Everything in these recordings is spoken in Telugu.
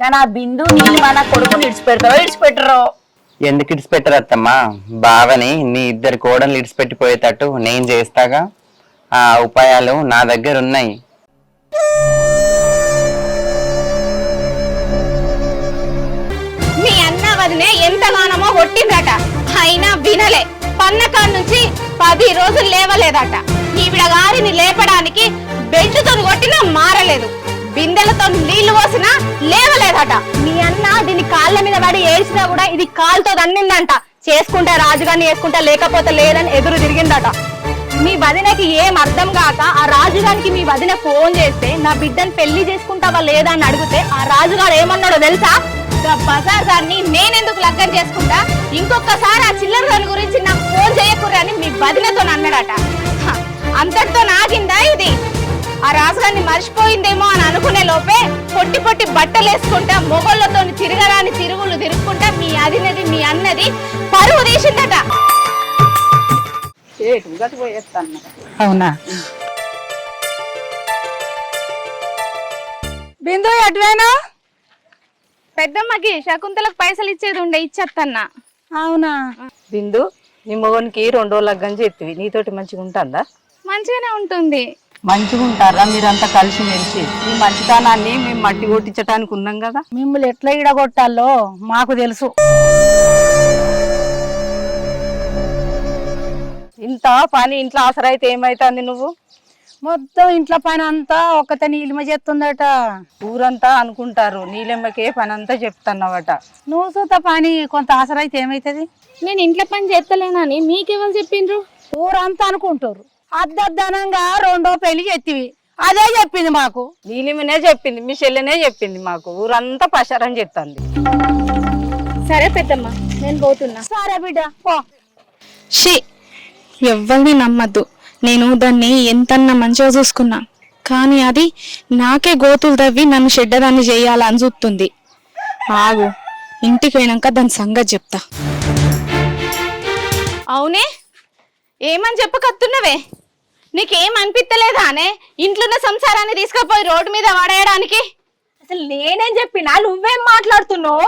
కానీ ఆ బిందు నీళ్ళు మన కొడుకుని ఇడిచిపెట్టరో ఎందుకు ఇడిచిపెట్టరు అత్తమ్మా? బావని నీ ఇద్దరు కోడలు ఇడిచిపెట్టిపోయేటట్టు నేను చేస్తాగా. ఆ ఉపాయాలు నా దగ్గర ఉన్నాయి. మీ అన్న వదినే ఎంతగానమో కొట్టిందట, అయినా వినలే. పన్నకాడ నుంచి 10 రోజులు లేవలేదట. ఈవిడ గారిని లేపడానికి బెల్టుతో కొట్టినా మారలేదు, బిందెలతో నీళ్లు పోసినా లేవలేదట. మీ అన్న దీని కాళ్ళ మీద పడి ఏడ్చినా కూడా ఇది కాలుతో దన్నిందంట. చేసుకుంటే రాజుగారిని వేసుకుంటా, లేకపోతే లేదని ఎదురు తిరిగిందట. మీ వదినకి ఏం అర్థం కాక ఆ రాజుగారికి మీ వదిన ఫోన్ చేస్తే నా బిడ్డను పెళ్లి చేసుకుంటావా లేదా అని అడిగితే ఆ రాజుగారు ఏమన్నాడో తెలుసా? బజార్ గారిని నేనెందుకు లగ్గం చేసుకుంటా, ఇంకొకసారి ఆ చిల్లర దాని గురించి నాకు ఫోన్ చేయకూడదని మీ వదినతో అన్నాడట. అంతటితో నాగిందా ఇది? ఆ రాజుగారిని మర్చిపోయిందేమో అని అనుకునే లోపే పొట్టి పొట్టి బట్టలు వేసుకుంటా, మొగళ్ళతో తిరగరాని తిరుగులు తిరుగుకుంటా మీ అదినది మీ అన్నది పరువు తీసిందట. అవునా? బిందు ఎటువైనా? పెద్దమ్మకి శకుంతలకు పైసలు ఇచ్చేది ఉండే, ఇచ్చేత్తన్నా. అవునా? బిందు, నీ మొగనికి 2 రోజులు లగ్గం చేతివి, నీతోటి మంచిగా ఉంటుందా? మంచిగానే ఉంటుంది. మంచిగా ఉంటారా మీరంతా కలిసి మెలిసి? ఈ మంచితనాన్ని మేము మట్టి కొట్టించడానికి ఉన్నాం కదా. మిమ్మల్ని ఎట్లా ఇడగొట్టాలో మాకు తెలుసు. ఇంత పని ఇంట్లో అవసరమైతే ఏమైతుంది? నువ్వు మొత్తం ఇంట్లో పని అంతా ఒక్కతే నీలిమ చేస్తుందట. ఊరంతా అనుకుంటారు నీలెమ్మకే పని అంతా చెప్తున్నావట. నువ్వు చూత పని కొంత ఆసరైతే ఏమైతుంది? నేను ఇంట్లో పని చేస్తలేనని మీకెవరు చెప్పిండ్రు? ఊరంతా అనుకుంటారు. అద్దద్దనంగా 2వ పెళ్లి చెత్తివి, అదే చెప్పింది మాకు. నీలిమనే చెప్పింది, మీ చెల్లెనే చెప్పింది మాకు. ఊరంతా పశారం చెప్తుంది. సరే పెద్దమ్మ, నేను పోతున్నా. సరే బిడ్డ పో. షీ, ఎవ్వరిని నమ్మద్దు. నేను దాన్ని ఎంతన్నా మంచిగా చూసుకున్నా, కానీ అది నాకే గోతులు తవ్వి నన్ను చెడ్డదాన్ని చేయాలని చూస్తుంది. ఆగు, ఇంటికి పోయినాక దాని సంగతి చెప్తా. అవునే, ఏమని చెప్పకత్తున్నవే? నీకేం అనిపిస్తలేదా అనే ఇంట్లోన్న సంసారాన్ని తీసుకుపోయి రోడ్డు మీద పడేయడానికి? అసలు నేనేం చెప్పినా నువ్వేం మాట్లాడుతున్నావు?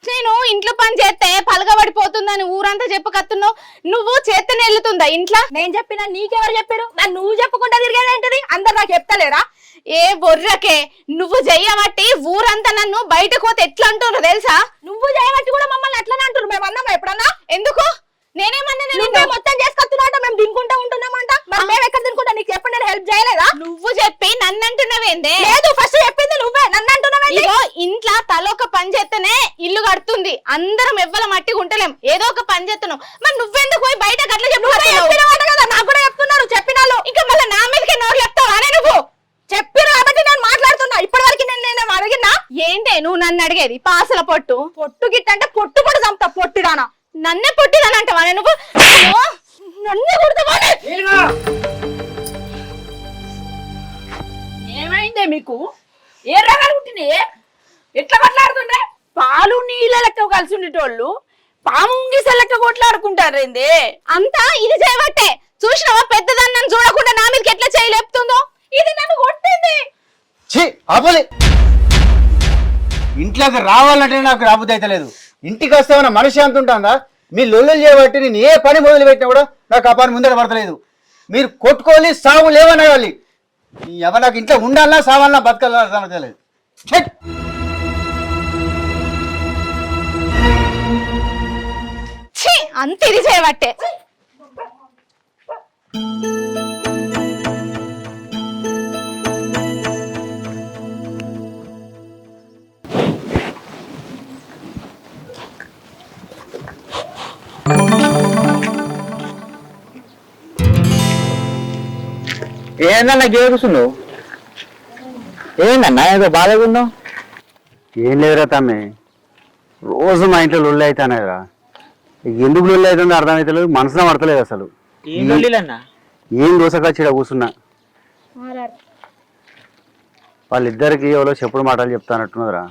నేను ఇంట్లో పని చేస్తే పలగబడిపోతుందని ఊరంతా చెప్పకత్తున్నావు. నువ్వు చేత్తనే వెళ్తుందా ఇంట్లో? నేను చెప్పినా నీకెవరు చెప్పారు? నన్ను నువ్వు చెప్పకుండా తిరిగేదేంటిది? అందరు నాకు చెప్తలేరా? ఏ బొర్రకే, నువ్వు చెయ్యబట్టి ఊరంతా నన్ను బయటకు పోతే ఎట్లా అంటున్నారు తెలుసా? నువ్వు చేయబట్టి కూడా మమ్మల్ని అట్లనే అంటున్నారు. మేము అన్నామా ఎప్పుడన్నా? ఎందుకు? నేనేమన్నా? నువ్వే మొత్తం చేసుకొస్తున్నాట, మేము తినుకుంటా ఉంటున్నామంట. మరి మేము ఎక్కడ తినుకుంటా? నీకు చెప్పండి, నేను హెల్ప్ చేయలేదా? నువ్వు చెప్పి నన్ను అంటున్నావేందే? లేదు, ఫస్ట్ చెప్పింది నువ్వే, నన్ను అంటున్నావేంటి? ఇగో ఇంట్లో తలొక పని చేస్తేనే ఇల్లు కడుతుంది. అందరం ఎవ్వల మట్టి ఉంటలేం, ఏదో ఒక పని చేస్తున్నావు. మరి నువ్వెందుకు పోయి బయట గట్ల చెప్పినమాట కదా, నాకు కూడా చెప్తున్నారు చెప్పినాలు. ఇంకా మళ్ళీ నా మీదకి నోరు చెప్తావా? నువ్వు చెప్పిన కాబట్టి నేను మాట్లాడుతున్నా. ఇప్పటి వరకు నేను అడిగినా ఏంటే నువ్వు నన్ను అడిగేది? పాసల పొట్టు పొట్టు గిట్ట అంటే పొట్టు కూడా చంపుతా. పొట్టిదానా? నన్నే పొట్టిదానంటావా? నువ్వు నన్నే కొడతావా? ఏమైందే మీకు? ఏ రకాలు పుట్టినాయే? ఎట్లా కొట్లాడుతుండే? పాలు నీళ్ళ లెక్క కలిసి ఉండేటోళ్ళు పాము ఉంగిస లెక్క కొట్లాడుకుంటారేందే? అంతా ఇది చేయబట్టే. చూసినావా పెద్దదాన్ని నన్ను చూడకుండా నా మీదకి ఎట్లా చేయలేపుతుందో? ఇది నన్ను కొట్టింది. ఇంట్లోకి రావాలంటే నాకు రాబుద్ది అయితే లేదు. ఇంటికి వస్తామన్న మనిషి అంత ఉంటుందా? మీ లొల్లులు చేయబట్టి నేను ఏ పని మొదలు పెట్టినా కూడా నాకు ఆ పని ముందర పడతలేదు. మీరు కొట్టుకోవాలి, సాగు లేవనగాలి. ఎవరు నాకు ఇంట్లో ఉండాలన్నా సావాలన్నా బతకాలన్నా సమస్యలేదు. అంత ఇది చేయబట్టే. ఏందన్నా గేరుస్తున్నావు? ఏందన్నా ఏదో బాధగా ఉన్నావు? ఏం లేదురా తమ్మి, రోజు మా ఇంట్లో లొల్లి అవుతానేరా. ఎందుకు లొల్లి అవుతుందో అర్థమవుతలేదు, మనసులో పడతలేదు అసలు. ఏం దోసకొచ్చిడ కూర్చున్నా. వాళ్ళిద్దరికి ఎవరో చెప్పుడు మాటలు చెప్తానట్టున్నదిరా.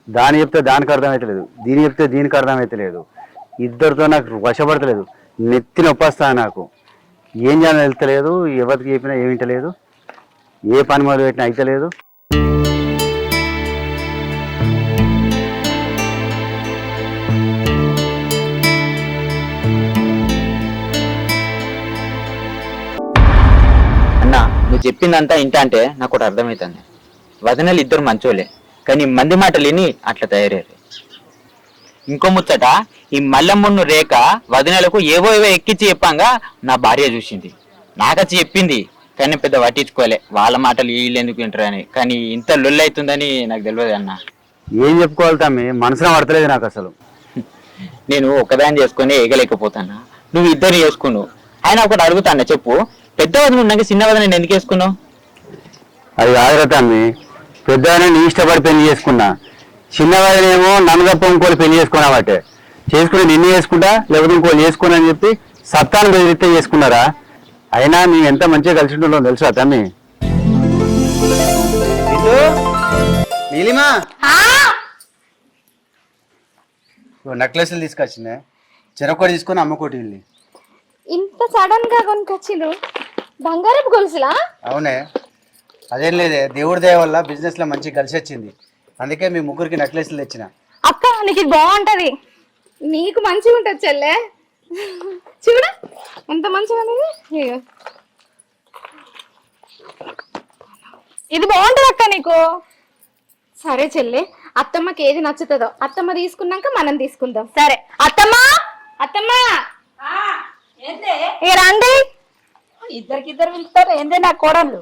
దాని చెప్తే దానికి అర్థమవుతలేదు, దీని చెప్తే దీనికి అర్థమవుతలేదు. ఇద్దరితో నాకు వశపడతలేదు, నెత్తి నొప్పొస్తా. నాకు ఏం చేయాలని వెళ్తలేదు, ఎవరికి చెప్పినా ఏమింటలేదు, ఏ పని మొదలు పెట్టినా అయితలేదు. చెప్పిందంతా ఇంట అంటే నాకు ఒకటి అర్థమవుతుంది. వదినలు ఇద్దరు మంచోలే, కానీ మంది మాటలు విని అట్లా తయారయ్యారు. ఇంకో ముచ్చట, ఈ మల్లమ్మును రేఖ వదినలకు ఏవో ఎక్కించి చెప్పంగా నా భార్య చూసింది, నాకచ్చి చెప్పింది. కానీ పెద్ద పట్టించుకోలే, వాళ్ళ మాటలు వీళ్ళు ఎందుకు వింటారని. కానీ ఇంత లొల్లి అవుతుందని నాకు తెలియదు అన్న. ఏం చెప్పుకోవాలి తమ్మి, మనసులో పడతలేదు నాకు అసలు. నేను ఒకదాన్ని చేసుకుని ఏగలేకపోతానా, నువ్వు ఇద్దరిని చేసుకున్నావు. ఆయన ఒకటి అడుగుతాను, చెప్పు, పెద్ద వదిన ఉన్నాక చిన్న వదిన నేను ఎందుకు వేసుకున్నావు? అది కాదురా తమ్మి, పెద్దవాడిని నీ ఇష్టపడి పెళ్లి చేసుకున్నా, చిన్నవాడినేమో నన్ను తప్ప ఇంకోళ్ళు పెళ్లి చేసుకున్నావాటే. చేసుకుని నిన్ను చేసుకుంటా లేకపోతే ఇంకోళ్ళు చేసుకున్నా అని చెప్పి సత్తాను బెదిరిస్తే చేసుకున్నారా? అయినా మేము ఎంత మంచిగా కలిసి ఉంటుందో తెలుసా తమ్మి? నీలిమా నెక్లెస్లు తీసుకొచ్చిందే, చెరొకటి తీసుకొని అమ్మకోటి వెళ్ళి. ఇంత సడన్ గా కొనుకొచ్చిండ్రు బంగారపు గొలుసులా? అవునే, అదేం లేదే, దేవుడి దయ వల్ల బిజినెస్ లో మంచి కలిసి వచ్చింది, అందుకే మీ ముగ్గురికి నెక్లెస్లు తెచ్చిన. అక్క నీకు ఇది బాగుంటది. నీకు మంచిగా ఉంటది చెల్లె, చూడ ఎంత మంచిగా ఉంది. ఇది బాగుంటది అక్క నీకు. సరే చెల్లె, అత్తమ్మకి ఏది నచ్చుతుందో అత్తమ్మ తీసుకున్నాక మనం తీసుకుందాం. సరే అత్తమ్మ, అత్తమ్మ రండి. ఇద్దరికిద్దరు పిలుస్తారు ఏందే నా కోడళ్ళు?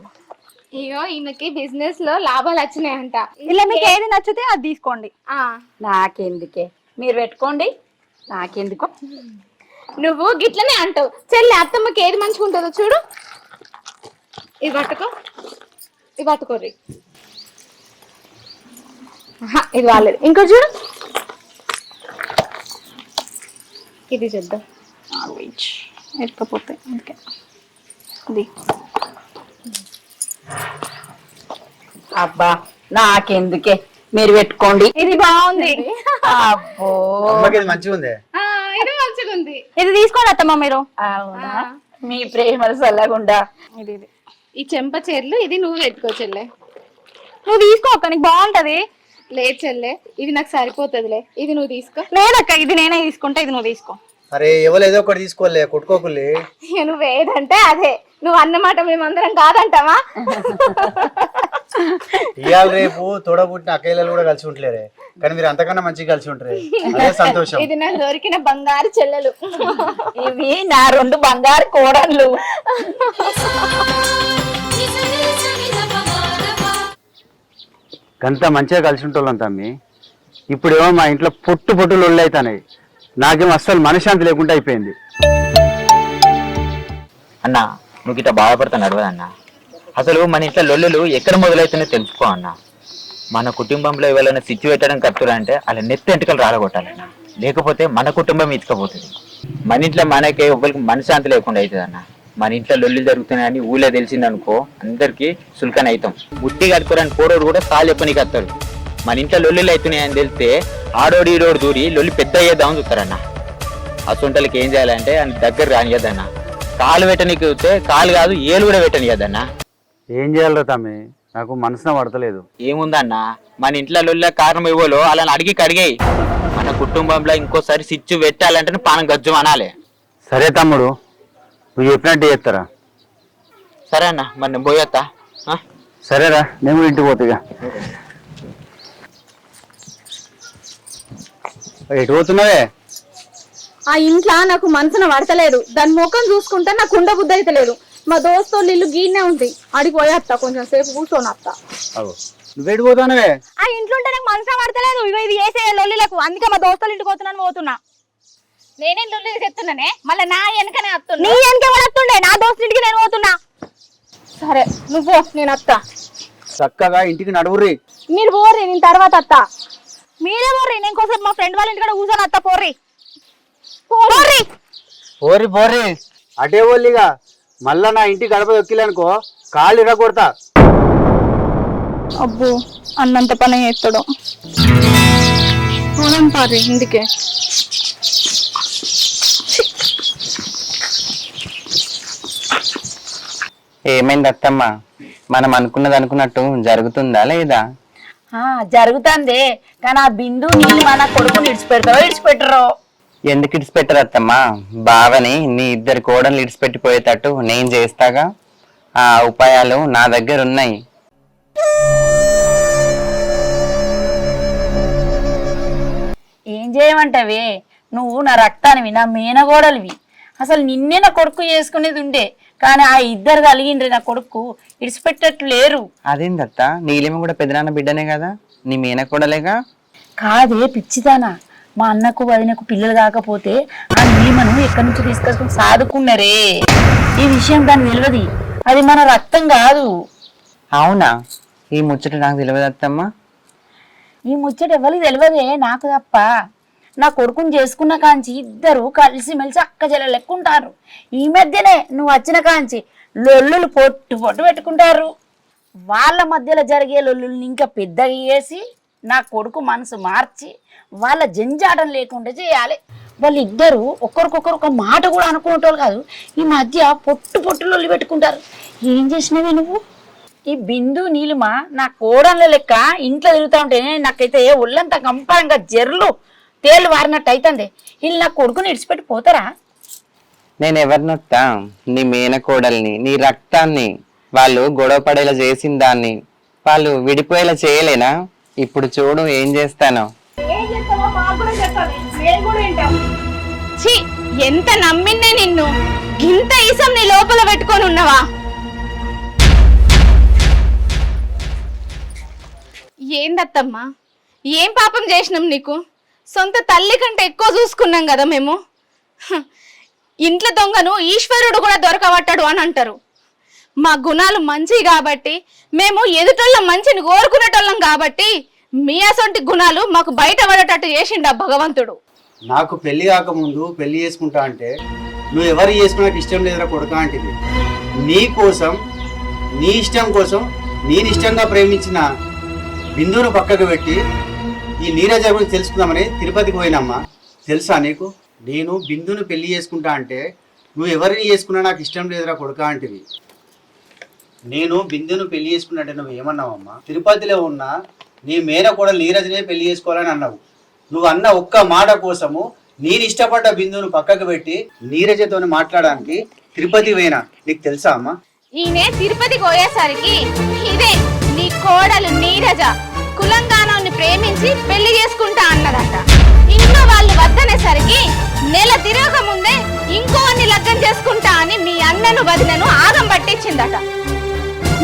అయ్యో ఈయనకి బిజినెస్ లో లాభాలు వచ్చినాయంట. ఇలా మీకు ఏది నచ్చితే అది తీసుకోండి. నాకెందుకే, మీరు పెట్టుకోండి, నాకెందుకో. నువ్వు గిట్లనే అంటావు చెల్లె. అత్తమ్మకి ఏది మంచిగా ఉంటుందో చూడు. ఇది పట్టుకో, ఇది పట్టుకోర్రి. ఇది వాళ్ళది. ఇంకో చూడు, ఇది చేద్దాం. ఎక్కపోతే అబ్బా నాకెందుకే, మీరు పెట్టుకోండి. ఇది బాగుంది. అబ్బో అమ్మకి ఇది మంచిగా ఉంది. ఇది మంచిగా ఉంది. ఇది తీసుకోండి అత్తమ్మ మీరు. అవునా, మీ ప్రేమలు చల్లగుండా. ఈ చెంప చీరలు ఇది నువ్వు పెట్టుకో చెల్లె. నువ్వు తీసుకో అక్క, నీకు బాగుంటది. లేదు చెల్లె, ఇది నాకు సరిపోతుందిలే, ఇది నువ్వు తీసుకో. లేదక్క, ఇది నేనే తీసుకుంటా, ఇది నువ్వు తీసుకో. అరే ఎవరు ఏదో ఒకటి తీసుకోలే, కొట్టుకోకులే. నువ్వు ఏదంటే అదే, నువ్వు అన్నమాట మేమందరం కాదంటావా? ఇవాళ రేపు తోడబుట్టిన అక్కయ్యలు కూడా కలిసి ఉంటలేరే, కానీ మీరు అంతకన్నా మంచిగా కలిసి ఉంటారు, అదే సంతోషం. ఇది నాకు దొరికిన బంగారు చెల్లెలు. ఇవి నా 2 బంగారు కోడళ్ళు. అంత మంచిగా కలిసి ఉంటాం తమ్మి. ఇప్పుడేమో మా ఇంట్లో పొట్టు లొల్లు అవుతాయి, నాకేమో అస్సలు మనశ్శాంతి లేకుండా అయిపోయింది. అన్న నువ్వు ఇట్లా బాధపడతాను అడవదన్న. అసలు మన ఇంట్లో లొల్లులు ఎక్కడ మొదలవుతున్నాయో తెలుసుకో అన్న. మన కుటుంబంలో ఎవరైనా సిచ్చి పెట్టడం కట్టురా అంటే అలా నెత్తి ఎంటుకలు రాలగొట్టాలన్న, లేకపోతే మన కుటుంబం ఇచ్చుకపోతుంది. మన ఇంట్లో మనకే ఒకరికి మనశ్శాంతి లేకుండా అవుతుంది అన్న. మన ఇంట్లో లొల్లి జరుగుతున్నాయని ఊళ్ళో తెలిసిందనుకో అందరికి సుల్కన్ అవుతాం. ముట్టి కట్టుకోరని పోరోడు కూడా సాలు చెప్పనీకి వస్తాడు. మన ఇంట్లో లొల్లిలు అవుతున్నాయని తెలిస్తే ఆడోడు ఈడోడు దూరి లొల్లి పెద్ద అయ్యేద్దామని చూస్తారన్న. అసొంటలకి ఏం చేయాలంటే ఆయన దగ్గర రానియద్దన్న. కాలు పెట్టనీకి వస్తే కాలు కాదు ఏలు కూడా పెట్టనియద్దన్న. ఏం చేయాలరా తమ్మి, నాకు మనసున పడతలేదు. ఏముందన్న, మన ఇంట్లో లొల్లి కారణం ఇవ్వలో అలా అడిగి కడిగాయి. మన కుటుంబంలో ఇంకోసారి సిచ్చు పెట్టాలంటే పానం గజ్జం అనాలి. సరే తమ్ముడు, నువ్వు చెప్పినట్టు చేస్తారా? సరే అన్న, మరి నేను పోయేస్తా. సరేరా, నేను కూడా ఇంటికి పోతాగా. ఎటు పోతున్నావే? ఆ ఇంట్లో నాకు మనసున పడతలేదు, దాని ముఖం చూసుకుంటే నాకు ఉండ బుద్ధి అయితే లేదు. మా దోస్తోళ్ళు ఇల్లు గీనే ఉంది, అడిగిపోయేస్తా, కొంచెం సేపు కూర్చొని వస్తా. నువ్వు ఎటు పోతానవే? ఆ ఇంట్లో ఉంటే నాకు మనసున పడతలేదు. ఇగో ఇది చేసే లొల్లిలకు, అందుకే మా దోస్తులు ఇంటికి పోతున్నా. నేనేం లొల్లి చెప్తున్నానే, మళ్ళీ నా వెనకనే వస్తున్నా. నీ వెనక వస్తుండే, నా దోస్తులింటికి నేను పోతున్నా. సరే నువ్వు పో, నేను వస్తా. చక్కగా ఇంటికి నడువుర్రి. మీరు పోర్రి, నేను తర్వాత వస్తా. మీరే పోర్రి, నేను కోసం మా ఫ్రెండ్ వాళ్ళ ఇంటికాడ కూర్చొని అత్త పోర్రి. పోరి అటే ఓళ్ళిగా, మళ్ళా నా ఇంటి గడప దొక్కిలనుకో కాళ్ళు ఇరగొడతా. అబ్బో అన్నంత పని చేస్తాడు. పోదాం పారి ఇంటికే. ఏమైంది అత్తమ్మ, మనం అనుకున్నది అనుకున్నట్టు జరుగుతుందా లేదా? జరుగుతుంది, కానీ ఆ బిందు నీళ్ళు మన కొడుకుని ఇడిచిపెట్టరో. ఎందుకు ఇడిచిపెట్టరు అత్తమ్మ? బావని నీ 2 కోడలు ఇడిచిపెట్టిపోయేటట్టు నేను చేస్తాగా. ఆ ఉపాయాలు నా దగ్గర ఉన్నాయి. ఏం చేయమంటావే? నువ్వు నా రక్తానివి, నా మేనగోడలివి. అసలు నిన్నే నా కొడుకు చేసుకునేది ఉండే, కానీ ఆ ఇద్దరు కలిగిండ్రి నా కొడుకు ఇడిచిపెట్టట్లు లేరు. అదేందత్త, నీలిమ కూడా పెద్దనాన్న బిడ్డనే కదా, నీ మేనకోడలేగా. కాదే పిచ్చిదానా, మా అన్నకు వదినకు పిల్లలు కాకపోతే ఆ నీలిమను ఎక్కడి నుంచి తీసుకొచ్చుకుని సాదుకున్నారే. ఈ విషయం దానికి తెలియదు, అది మన రక్తం కాదు. అవునా? ఈ ముచ్చట నాకు తెలియదు అత్తమ్మ. ఈ ముచ్చట ఎవరికి తెలియదే, నాకు తప్ప. నా కొడుకుని చేసుకున్న కాంచి ఇద్దరు కలిసిమెలిసి అక్క చెల్లెలు లెక్కుంటారు. ఈ మధ్యనే నువ్వు వచ్చిన కాంచి లొల్లులు పొట్టు పొట్టు పెట్టుకుంటారు. వాళ్ళ మధ్యలో జరిగే లొల్లుల్ని ఇంకా పెద్దగా చేసి నా కొడుకు మనసు మార్చి వాళ్ళ జంజాటం లేకుండా చేయాలి. వాళ్ళిద్దరూ ఒకరికొకరు ఒక మాట కూడా అనుకునేటోళ్ళు కాదు. ఈ మధ్య పొట్టు పొట్టు లొల్లి పెట్టుకుంటారు. ఏం చేసినవి నువ్వు? ఈ బిందు నీలిమ నా కోడళ్ళ లెక్క ఇంట్లో తిరుగుతా ఉంటేనే నాకైతే ఒళ్ళంతా కంపరంగా జర్లు తేళ్ళు వారినట్టు అవుతుంది. వీళ్ళు నా కొడుకుని ఇడిచిపెట్టి పోతారా? నేను ఎవరినొత్తా? నీ మేనకోడల్ని, నీ రక్తాన్ని. వాళ్ళు గొడవ పడేలా చేసిన దాన్ని వాళ్ళు విడిపోయేలా చేయలేనా? ఇప్పుడు చూడు ఏం చేస్తానో. ఛీ, ఎంత నమ్మిన్నే నిన్ను, ఇంత ఈసం నీ లోపల పెట్టుకొని ఉన్నవా? ఏందత్తమ్మా, ఏం పాపం చేసినాం నీకు? సొంత తల్లి కంటే ఎక్కువ చూసుకున్నాం కదా మేము. ఇంట్లో దొంగను ఈశ్వరుడు కూడా దొరకబట్టాడు అని అంటారు. మా గుణాలు మంచి కాబట్టి, మేము ఎదుటోళ్ళ మంచిని కోరుకునేటోళ్ళం కాబట్టి మీ అసొంటి గుణాలు మాకు బయట పడేటట్టు చేసిండు ఆ భగవంతుడు. నాకు పెళ్లి కాకముందు పెళ్లి చేసుకుంటా అంటే నువ్వు ఎవరు చేసుకున్నాక ఇష్టం లేదురా కొడుకా అంటివి. నీ కోసం, నీ ఇష్టం కోసం నేను ఇష్టంగా ప్రేమించిన బిందును పక్కకు పెట్టి ఈ నీరజ గురించి తెలుసుకుందామని తిరుపతికి పోయినమ్మా. తెలుసా నీకు? నేను బిందును పెళ్లి చేసుకుంటా అంటే నువ్వు ఎవరిని చేసుకున్నా నాకు ఇష్టం లేదురా కొడుకా అంటివి. నేను బిందును పెళ్లి చేసుకున్నా అంటే నువ్వు ఏమన్నావమ్మా? తిరుపతిలో ఉన్న నీ మేనకోడ నీరజనే పెళ్లి చేసుకోవాలని అన్నావు. నువ్వు అన్న ఒక్క మాట కోసము నేను ఇష్టపడ్డ బిందును పక్కకు పెట్టి నీరజతో మాట్లాడడానికి తిరుపతి పోయినా. నీకు తెలుసా అమ్మా? ఈయనే తిరుపతికి పోయేసరికి ఇదే నీ కోడలు నీరజ కులంగానాన్ని ప్రేమించి పెళ్లి చేసుకుంటా అన్నదట. ఇంట్లో వాళ్ళు వద్దనేసరికి నెల తిరగక ముందే ఇంకోని లగ్గం చేసుకుంటా అని మీ అన్నను వదినను ఆగం పట్టించిందట.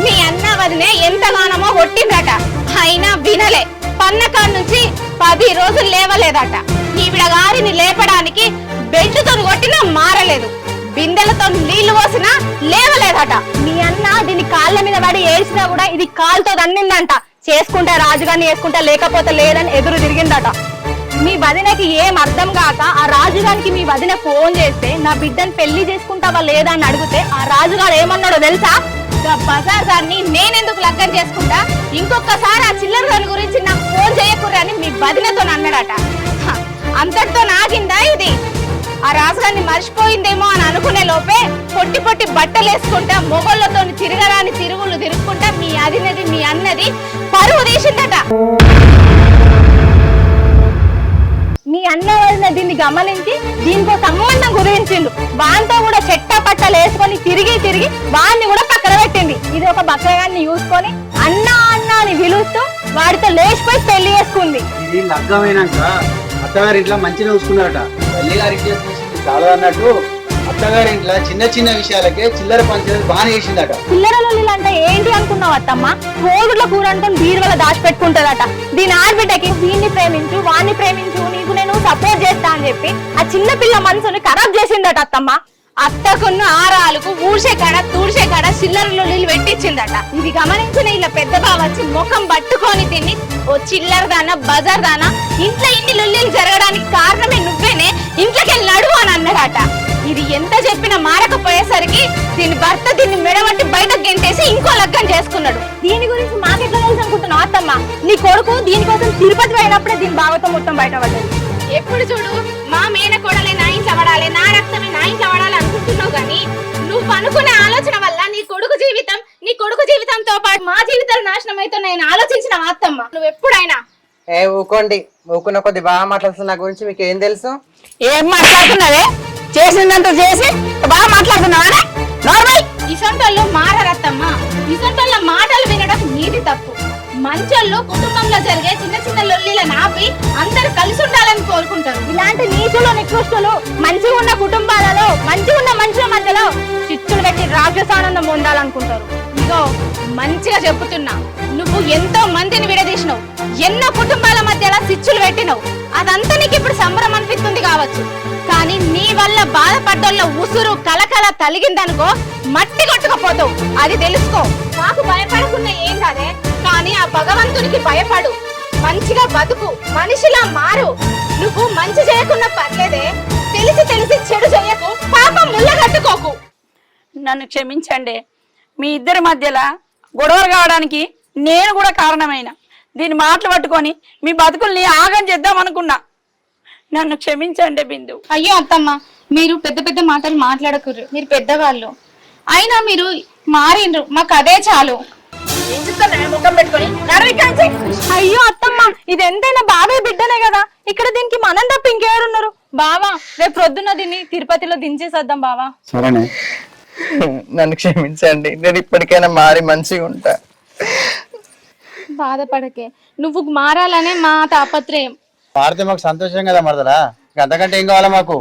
మీ అన్న వదినే ఎంతగానమో కొట్టిందట, అయినా వినలే. పన్నకాడ నుంచి 10 రోజులు లేవలేదట. ఈవిడ గారిని లేపడానికి బెల్టుతో కొట్టినా మారలేదు, బిందెలతో నీళ్లు పోసినా లేవలేదట. మీ అన్న దీని కాళ్ళ మీద పడి ఏడ్చినా కూడా ఇది కాలుతో దన్నిందంట. చేసుకుంటే రాజుగారిని చేసుకుంటా, లేకపోతే లేదని ఎదురు తిరిగిందట. మీ వదినకి ఏం అర్థం కాక ఆ రాజుగారికి మీ వదిన ఫోన్ చేస్తే నా బిడ్డను పెళ్లి చేసుకుంటావా లేదా అని అడిగితే ఆ రాజుగారు ఏమన్నాడో తెలుసా? బజార్ దాన్ని నేనెందుకు లగ్గం చేసుకుంటా, ఇంకొకసారి ఆ చిల్లర దాని గురించి నాకు ఫోన్ చేయకూడదు అని మీ వదినతో అన్నాడట. అంతటితో నాగిందా ఇది? ఆ రాజుగారిని మర్చిపోయిందేమో అని అనుకునే లోపే పొట్టి పొట్టి బట్టలు వేసుకుంటా మొగళ్ళతో తిరగరాని తిరుగులు తిరుగుకుంటా మీ అదినది మీ అన్నది పరువు తీసిందట. మీ అన్న వదిన దీన్ని గమనించి దీనికో సంబంధం గురించిండు. వాంతో కూడా చెట్టా పట్టలు వేసుకొని తిరిగి తిరిగి వాడిని కూడా పక్కన పెట్టింది. ఇది ఒక బక్కగాన్ని చూసుకొని అన్న అన్న అని పిలుస్తూ వాడితో లేచిపోయి పెళ్లి చేసుకుంది. ఇది లగ్గమైనాక అత్తగారి ఇంట్లో మంచిగా చూసుకున్నారట. తల్లి గారి ఇంట్లో చాలా అన్నట్టు అత్తగారి ఇంట్లో చిన్న చిన్న విషయాలకే చిల్లర పంచాయతీ బాగా చేసిందట. చిల్లర లొల్లిలు అంటే ఏంటి అనుకున్నావు అత్తమ్మ? కోడుల కూర అనుకుని బీరువల దాచిపెట్టుకుంటదట. దీని ఆడబిడ్డకి వీడిని ప్రేమించు వాడిని ప్రేమించు, నీకు నేను సపోర్ట్ చేస్తా అని చెప్పి ఆ చిన్న పిల్ల మనసుని ఖరాబ్ చేసిందట అత్తమ్మ. అత్తకున్న ఆరాలకు ఊడ్చే కాడ తూడ్చే కాడ చిల్లర లొల్లిలు పెట్టించిందట. ఇది గమనించిన ఇలా పెద్ద బావ వచ్చి ముఖం పట్టుకొని తిని, ఓ చిల్లర దానా బజార్ దానా, ఇంట్లో ఇన్ని లొల్లిలు జరగడానికి కారణమే నువ్వేనే, ఇంట్లోకి వెళ్ళి నడువు అని అన్నాడట. ఇది ఎంత చెప్పినా మారకపోయేసరికి దీని భర్త దీన్ని మెడబట్టి బయటకు గెంటేసి ఇంకో లగ్గం చేసుకున్నాడు. దీని గురించి మాకెట్లా తెలుసు అనుకుంటున్నావు అత్తమ్మ? నీ కొడుకు దీనికోసం తిరుపతి పోయినప్పుడే దీని భాగవతం మొత్తం బయటపడ్డది. ఎప్పుడు చూడు మా మేనకోడలే నా ఇంట్లో పడాలి, నా రక్తమే నా ఇంట్లో పడాలి అనుకుంటున్నావు కానీ నువ్వు అనుకునే ఆలోచన వల్ల నీ కొడుకు జీవితంతో పాటు మా జీవితాలు నాశనం అవుతున్నాయని ఆలోచించిన అత్తమ్మ నువ్వు ఎప్పుడైనా? ఊకోండి, ఊకున్న కొద్ది బాగా మాట్లాడుతున్న నా గురించి మీకు ఏం తెలుసు? ఏం మాట్లాడుతున్నావే? చేసిందంతా చేసి బాగా మాట్లాడుతున్నావా? నార్మల్ ఇసొంటోళ్ళు మారరత్తమ్మా. ఇసొంటోళ్ళ మాటలు వినడం నీది తప్పు. మంచోళ్ళు కుటుంబంలో జరిగే చిన్న చిన్న లొల్లిలను ఆపి అందరూ కలిసి ఉండాలని కోరుకుంటారు. ఇలాంటి నీచులు నికృష్టులు మంచిగా ఉన్న కుటుంబాలలో మంచిగా ఉన్న మనుషుల మధ్యలో చిచ్చులు పెట్టి రాక్షసానందం పొందాలనుకుంటారు. ఇగో మంచిగా చెప్పుతున్నా, నువ్వు ఎంతో మందిని విడదీసినావు, ఎన్నో కుటుంబాల మధ్యలో చిచ్చులు పెట్టినావు. అదంతా నీకు ఇప్పుడు సంబరం అనిపిస్తుంది కావచ్చు, కానీ నీ వల్ల బాధపడ్డోళ్ళ ఉసురు కలకల తలిగిందనుకో మట్టి కొట్టుకపోతావు. అది తెలుసుకో. నాకు భయపడకుండా ఏం కాదే, కానీ ఆ భగవంతునికి భయపడు. మంచిగా బతుకు, మనిషిలా మారు. నువ్వు మంచి చేయకుండా పర్లేదే, తెలిసి తెలిసి చెడు చేయకు, పాపం ముళ్ళగట్టుకోకు. నన్ను క్షమించండి. మీ ఇద్దరి మధ్యలో గొడవలు కావడానికి నేను కూడా కారణమైన. దీని మాటలు పట్టుకొని మీ బతుకుల్ని ఆగం చేద్దాం అనుకున్నా. నన్ను క్షమించండి బిందు. అయ్యో అత్తమ్మ, మీరు పెద్ద పెద్ద మాటలు మాట్లాడకుర్రు. మీరు పెద్దవాళ్ళు అయినా మీరు మారిండ్రు, మాకు అదే చాలు. ముఖం పెట్టుకొని అయ్యో అత్తమ్మ, ఇది ఎంతైనా బాబాయ్ బిడ్డనే కదా, ఇక్కడ దీనికి మనం తప్ప ఇంకెవరున్నారు? బావా, రేపు ప్రొద్దున దీన్ని తిరుపతిలో దించేసేద్దాం బావా. సరేనే, నన్ను క్షమించండి. నేను ఇప్పటికైనా మారి మంచిగా ఉంటా. బాధపడకే, నువ్వు మారాలనే మా తాపత్రయం. మారితే మాకు సంతోషం కదా మరదలా, అంతకంటే ఏం కావాలా మాకు?